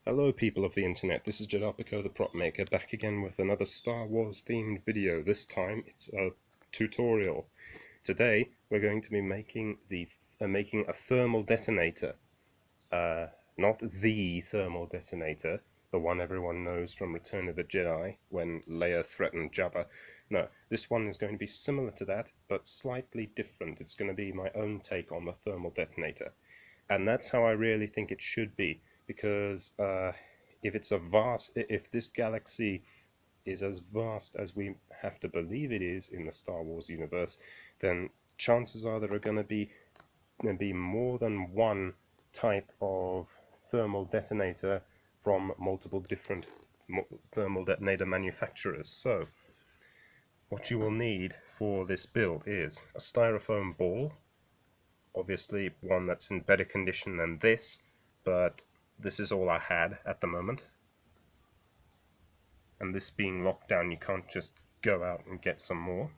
Hello people of the internet, this is Jadapico the Prop Maker back again with another Star Wars themed video. This time it's a tutorial. Today we're going to be making a thermal detonator. Not the thermal detonator, the one everyone knows from Return of the Jedi when Leia threatened Jabba. No, this one is going to be similar to that, but slightly different. It's going to be my own take on the thermal detonator. And that's how I really think it should be, because if this galaxy is as vast as we have to believe it is in the Star Wars universe, then chances are there are going to be more than one type of thermal detonator from multiple different thermal detonator manufacturers. So what you will need for this build is a styrofoam ball, obviously one that's in better condition than this, but this is all I had at the moment. And this being locked down, you can't just go out and get some more.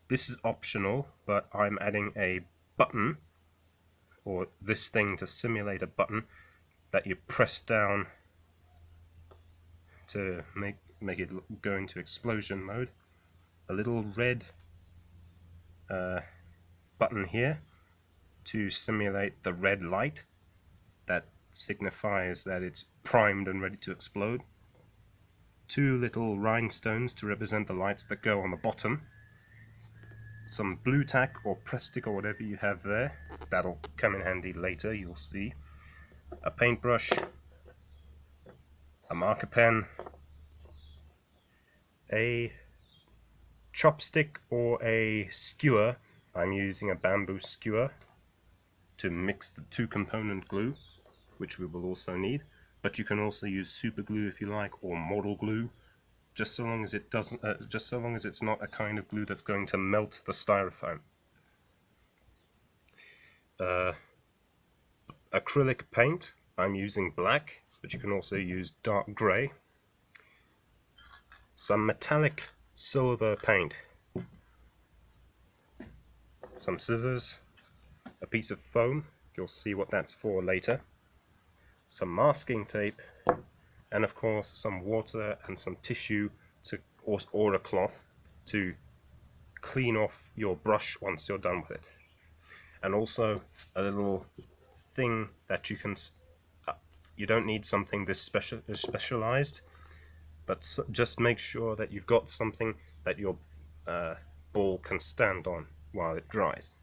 This is optional, but I'm adding a button, or this thing to simulate a button that you press down to make it go into explosion mode. A little red button here to simulate the red light that signifies that it's primed and ready to explode. Two little rhinestones to represent the lights that go on the bottom. Some blue tack or press stick or whatever you have there. That'll come in handy later, you'll see. A paintbrush, a marker pen, a chopstick or a skewer. I'm using a bamboo skewer to mix the two-component glue, which we will also need. But you can also use super glue if you like, or model glue, just so long as it doesn't, just so long as it's not a kind of glue that's going to melt the styrofoam. Acrylic paint, I'm using black, but you can also use dark grey. Some metallic silver paint, some scissors, a piece of foam, you'll see what that's for later, some masking tape, and of course some water and some tissue or a cloth to clean off your brush once you're done with it. And also a little thing that you don't need something this specialized, but just make sure that you've got something that your ball can stand on while it dries.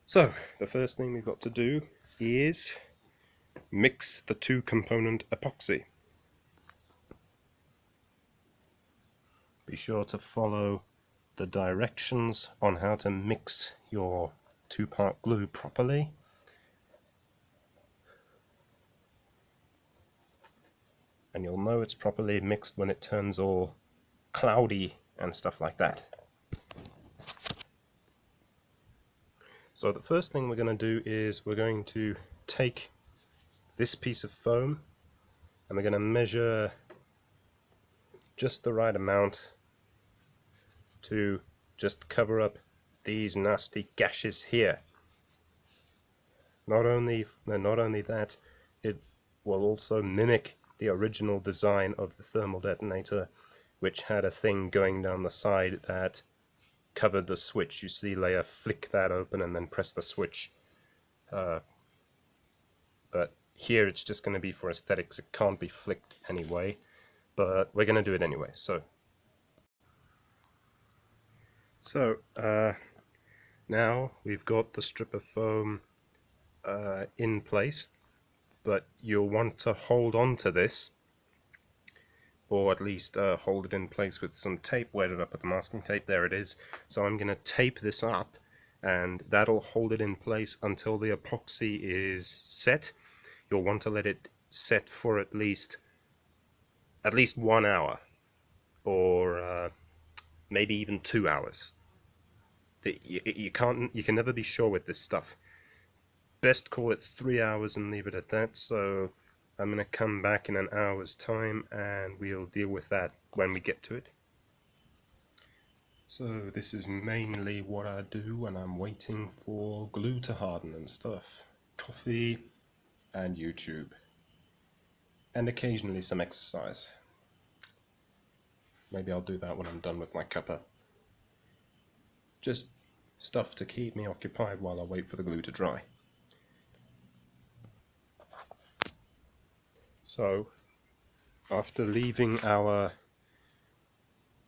So the first thing we've got to do is mix the two-component epoxy. Be sure to follow the directions on how to mix your two-part glue properly. And you'll know it's properly mixed when it turns all cloudy and stuff like that. So the first thing we're going to do is we're going to take this piece of foam and we're going to measure just the right amount to just cover up these nasty gashes here. Not only that, it will also mimic the original design of the thermal detonator, which had a thing going down the side that covered the switch. You see Leia flick that open and then press the switch. But here it's just going to be for aesthetics. It can't be flicked anyway, but we're going to do it anyway. So now we've got the strip of foam in place, but you'll want to hold on to this, or at least hold it in place with some tape. Where did I put the masking tape? There it is. So I'm going to tape this up, and that'll hold it in place until the epoxy is set. You'll want to let it set for at least 1 hour, or maybe even 2 hours. You can never be sure with this stuff. Best call it 3 hours and leave it at that. So I'm going to come back in an hour's time and we'll deal with that when we get to it. So this is mainly what I do when I'm waiting for glue to harden and stuff. Coffee, and YouTube, and occasionally some exercise. Maybe I'll do that when I'm done with my cuppa. Just stuff to keep me occupied while I wait for the glue to dry. So, after leaving our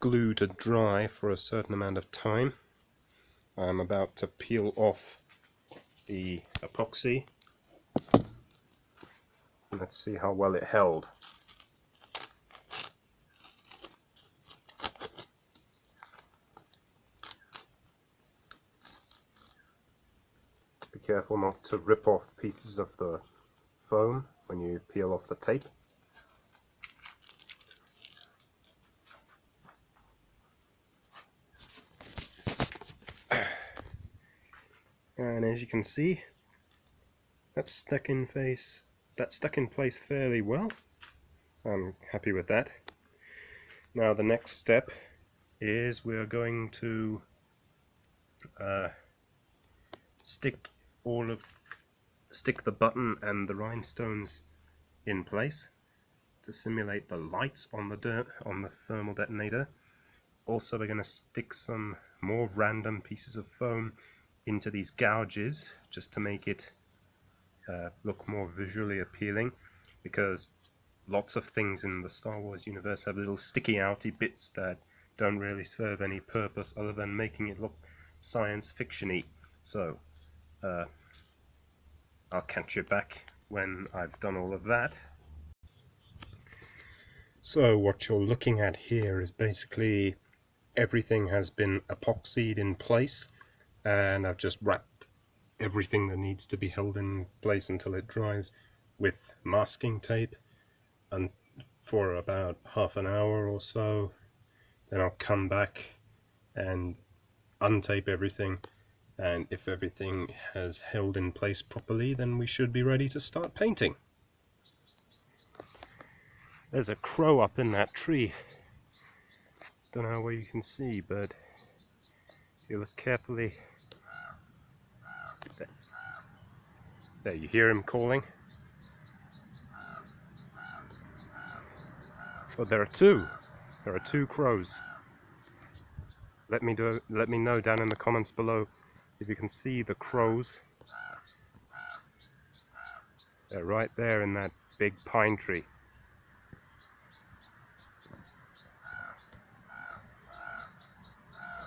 glue to dry for a certain amount of time, I'm about to peel off the epoxy. Let's see how well it held. Be careful not to rip off pieces of the foam when you peel off the tape. And as you can see, that's stuck in place fairly well. I'm happy with that. Now the next step is we're going to stick the button and the rhinestones in place to simulate the lights on the thermal detonator. Also, we're going to stick some more random pieces of foam into these gouges just to make it look more visually appealing, because lots of things in the Star Wars universe have little sticky outy bits that don't really serve any purpose other than making it look science fiction-y. So I'll catch you back when I've done all of that. So what you're looking at here is basically everything has been epoxied in place, and I've just wrapped everything that needs to be held in place until it dries with masking tape, and for about half an hour or so. Then I'll come back and untape everything, and if everything has held in place properly, then we should be ready to start painting. There's a crow up in that tree. Don't know where you can see, but if you look carefully, there you hear him calling. But there are two crows. Let me know down in the comments below if you can see the crows. They're right there in that big pine tree.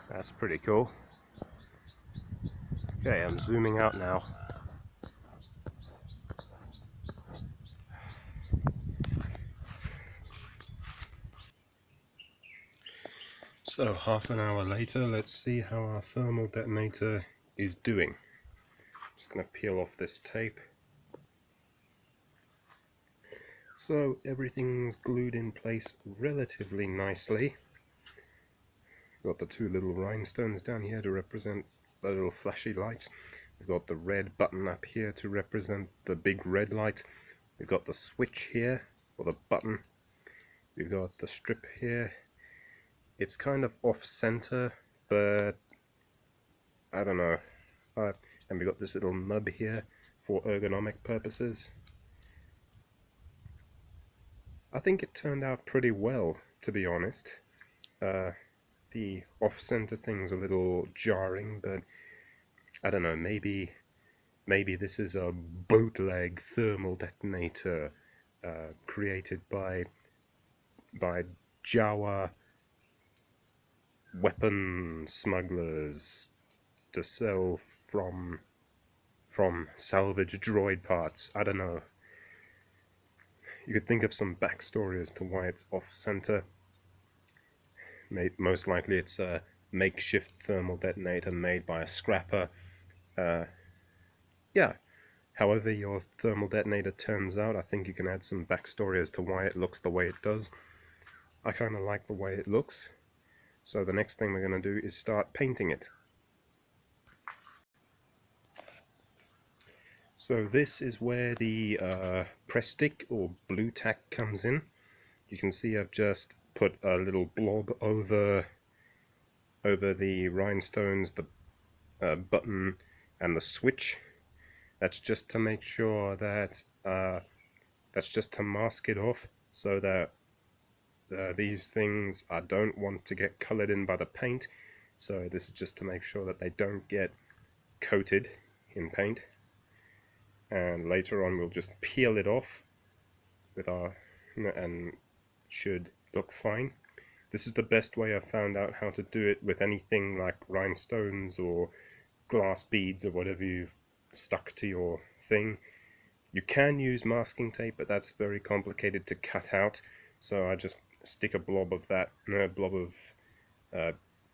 That's pretty cool. Okay, I'm zooming out now. So half an hour later, let's see how our thermal detonator is doing. Just going to peel off this tape. So everything's glued in place relatively nicely. Got the two little rhinestones down here to represent the little flashy lights. We've got the red button up here to represent the big red light. We've got the switch here, or the button. We've got the strip here. It's kind of off-center, but I don't know. And we've got this little nub here for ergonomic purposes. I think it turned out pretty well, to be honest. The off-center thing's a little jarring, but I don't know, maybe this is a bootleg thermal detonator created by Jawa weapon smugglers to sell from salvage droid parts. I don't know. You could think of some backstory as to why it's off-center. Most likely it's a makeshift thermal detonator made by a scrapper. Yeah, however your thermal detonator turns out, I think you can add some backstory as to why it looks the way it does. I kind of like the way it looks. So the next thing we're going to do is start painting it. So this is where the press stick or blue tack comes in. You can see I've just put a little blob over the rhinestones, the button and the switch. That's just to make sure that That's just to mask it off so that these things I don't want to get colored in by the paint. So this is just to make sure that they don't get coated in paint. And later on we'll just peel it off with our, and should look fine. This is the best way I've found out how to do it with anything like rhinestones or glass beads or whatever you've stuck to your thing. You can use masking tape, but that's very complicated to cut out, so I just stick a blob of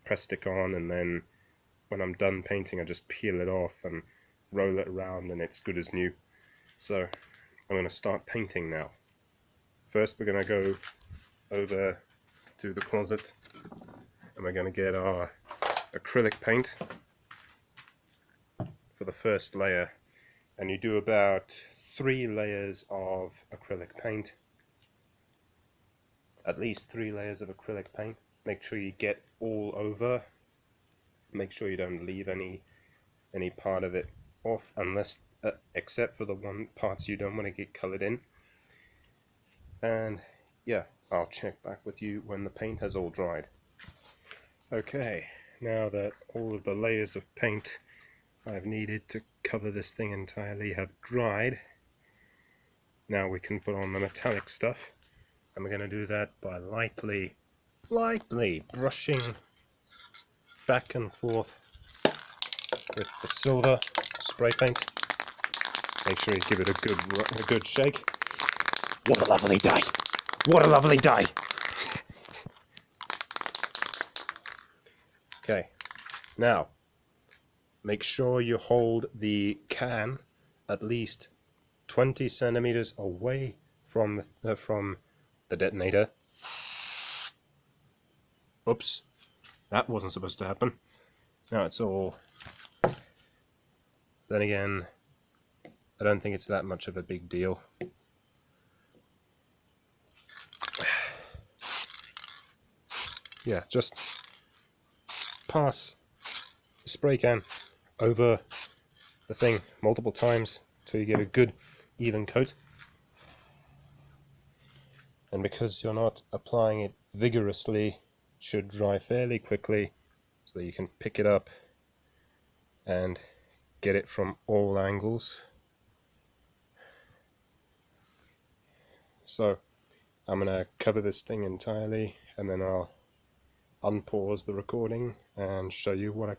press stick on, and then when I'm done painting I just peel it off and roll it around and it's good as new. So I'm going to start painting now. First we're going to go over to the closet and we're going to get our acrylic paint for the first layer, and you do about 3 layers of acrylic paint, at least 3 layers of acrylic paint. Make sure you get all over, make sure you don't leave any part of it off, unless except for the parts you don't want to get colored in. And yeah, I'll check back with you when the paint has all dried. Okay, now that all of the layers of paint I've needed to cover this thing entirely have dried, now we can put on the metallic stuff, and we're going to do that by lightly brushing back and forth with the silver spray paint. Make sure you give it a good shake. What a lovely day! What a lovely day! Okay, now make sure you hold the can at least 20 centimeters away from the detonator. Oops, that wasn't supposed to happen. Now it's all... Then again, I don't think it's that much of a big deal. Yeah, just pass the spray can over the thing multiple times till you get a good even coat. And because you're not applying it vigorously, it should dry fairly quickly so that you can pick it up and get it from all angles. So I'm going to cover this thing entirely, and then I'll unpause the recording and show you what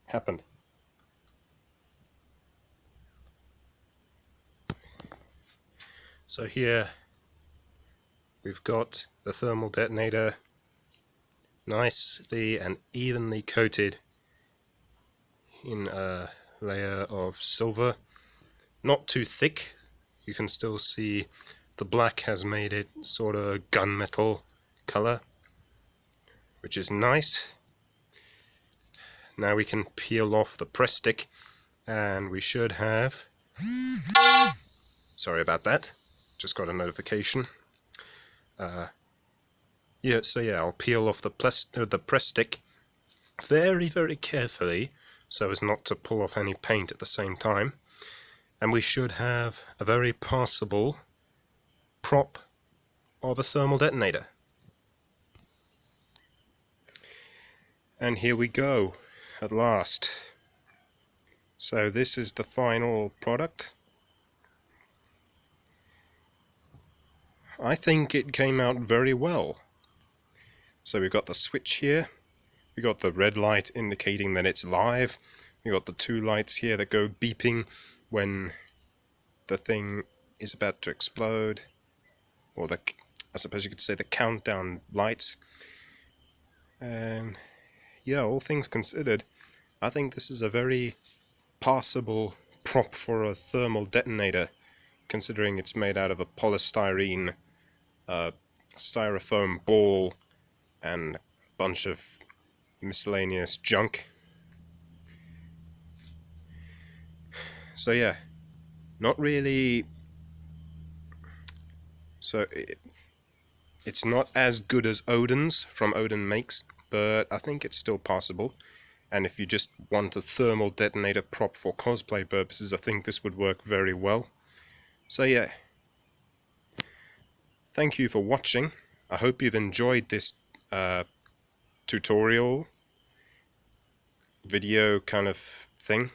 happened. So here we've got the thermal detonator nicely and evenly coated in a layer of silver. Not too thick, you can still see the black has made it sort of gunmetal color, which is nice. Now we can peel off the press stick, and we should have... Sorry about that, just got a notification. I'll peel off the press stick very, very carefully so as not to pull off any paint at the same time, and we should have a very passable prop of a thermal detonator. And here we go, at last. So this is the final product. I think it came out very well. So we've got the switch here, we got the red light indicating that it's live, we got the 2 lights here that go beeping when the thing is about to explode, or I suppose you could say the countdown lights. And yeah, all things considered, I think this is a very passable prop for a thermal detonator, considering it's made out of a polystyrene styrofoam ball and a bunch of miscellaneous junk. So yeah, not really... So it's not as good as Odin's from Odin Makes, but I think it's still passable. And if you just want a thermal detonator prop for cosplay purposes, I think this would work very well. So yeah, thank you for watching. I hope you've enjoyed this tutorial video kind of thing.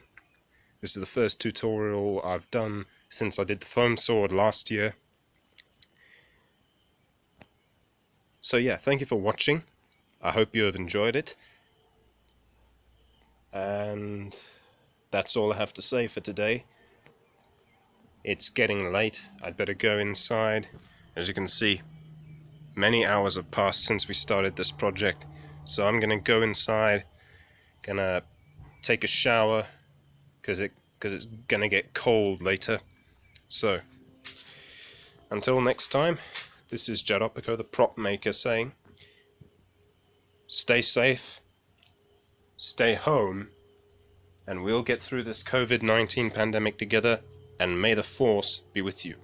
This is the first tutorial I've done since I did the foam sword last year. So yeah, thank you for watching. I hope you have enjoyed it. And that's all I have to say for today. It's getting late. I'd better go inside. As you can see, many hours have passed since we started this project. So I'm gonna go inside, gonna take a shower, because it's gonna get cold later. So until next time, this is Jaropico the prop maker saying, stay safe, stay home, and we'll get through this COVID-19 pandemic together, and may the force be with you.